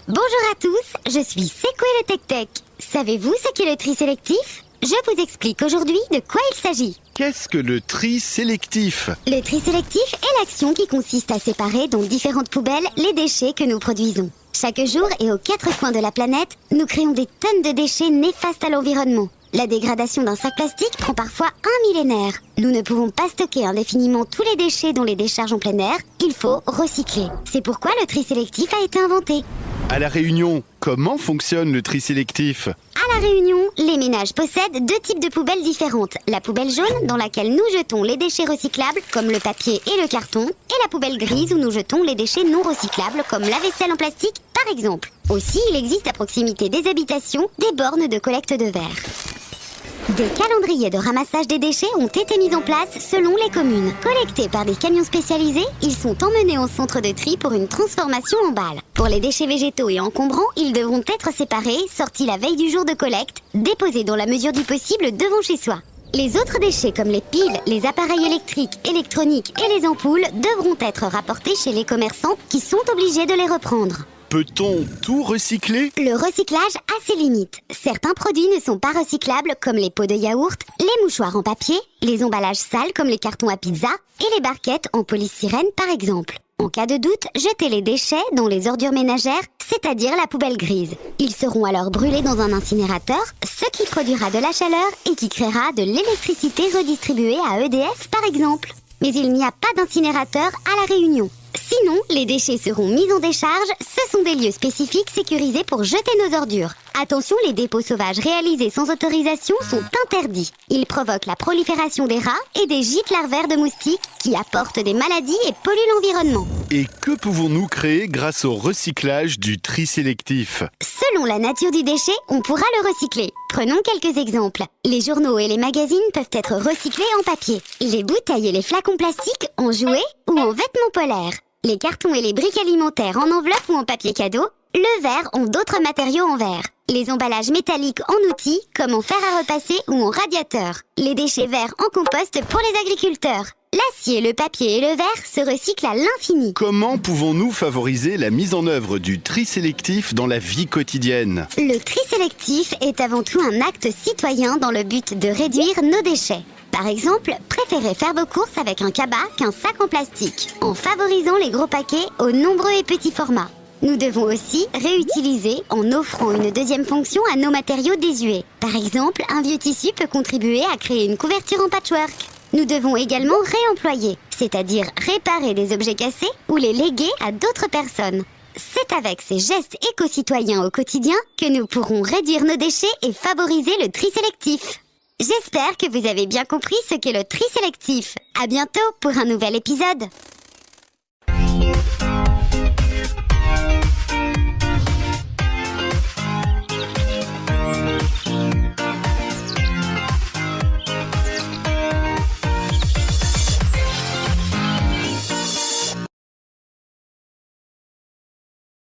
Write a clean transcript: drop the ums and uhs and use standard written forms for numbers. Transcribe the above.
Bonjour à tous, je suis Seco et le Tech Tech. Savez-vous ce qu'est le tri sélectif? Je vous explique aujourd'hui de quoi il s'agit. Qu'est-ce que le tri sélectif? Le tri sélectif est l'action qui consiste à séparer dans différentes poubelles les déchets que nous produisons. Chaque jour et aux quatre coins de la planète, nous créons des tonnes de déchets néfastes à l'environnement. La dégradation d'un sac plastique prend parfois un millénaire. Nous ne pouvons pas stocker indéfiniment tous les déchets dont les décharges en plein air. Il faut recycler. C'est pourquoi le tri sélectif a été inventé. À La Réunion, comment fonctionne le tri sélectif? À La Réunion, les ménages possèdent deux types de poubelles différentes. La poubelle jaune, dans laquelle nous jetons les déchets recyclables, comme le papier et le carton, et la poubelle grise où nous jetons les déchets non recyclables, comme la vaisselle en plastique, par exemple. Aussi, il existe à proximité des habitations des bornes de collecte de verre. Des calendriers de ramassage des déchets ont été mis en place selon les communes. Collectés par des camions spécialisés, ils sont emmenés en centre de tri pour une transformation en balles. Pour les déchets végétaux et encombrants, ils devront être séparés, sortis la veille du jour de collecte, déposés dans la mesure du possible devant chez soi. Les autres déchets comme les piles, les appareils électriques, électroniques et les ampoules devront être rapportés chez les commerçants qui sont obligés de les reprendre. Peut-on tout recycler? Le recyclage a ses limites. Certains produits ne sont pas recyclables comme les pots de yaourt, les mouchoirs en papier, les emballages sales comme les cartons à pizza et les barquettes en polystyrène par exemple. En cas de doute, jetez les déchets dans les ordures ménagères, c'est-à-dire la poubelle grise. Ils seront alors brûlés dans un incinérateur, ce qui produira de la chaleur et qui créera de l'électricité redistribuée à EDF par exemple. Mais il n'y a pas d'incinérateur à La Réunion. Sinon, les déchets seront mis en décharge, ce sont des lieux spécifiques sécurisés pour jeter nos ordures. Attention, les dépôts sauvages réalisés sans autorisation sont interdits. Ils provoquent la prolifération des rats et des gîtes larvaires de moustiques qui apportent des maladies et polluent l'environnement. Et que pouvons-nous créer grâce au recyclage du tri sélectif? Selon la nature du déchet, on pourra le recycler. Prenons quelques exemples. Les journaux et les magazines peuvent être recyclés en papier. Les bouteilles et les flacons plastiques en jouets ou en vêtements polaires. Les cartons et les briques alimentaires en enveloppe ou en papier cadeau. Le verre en d'autres matériaux en verre. Les emballages métalliques en outils, comme en fer à repasser ou en radiateur. Les déchets verts en compost pour les agriculteurs. L'acier, le papier et le verre se recyclent à l'infini. Comment pouvons-nous favoriser la mise en œuvre du tri sélectif dans la vie quotidienne? Le tri sélectif est avant tout un acte citoyen dans le but de réduire nos déchets. Par exemple, préférez faire vos courses avec un cabas qu'un sac en plastique, en favorisant les gros paquets aux nombreux et petits formats. Nous devons aussi réutiliser en offrant une deuxième fonction à nos matériaux désuets. Par exemple, un vieux tissu peut contribuer à créer une couverture en patchwork. Nous devons également réemployer, c'est-à-dire réparer des objets cassés ou les léguer à d'autres personnes. C'est avec ces gestes éco-citoyens au quotidien que nous pourrons réduire nos déchets et favoriser le tri sélectif. J'espère que vous avez bien compris ce qu'est le tri sélectif. À bientôt pour un nouvel épisode.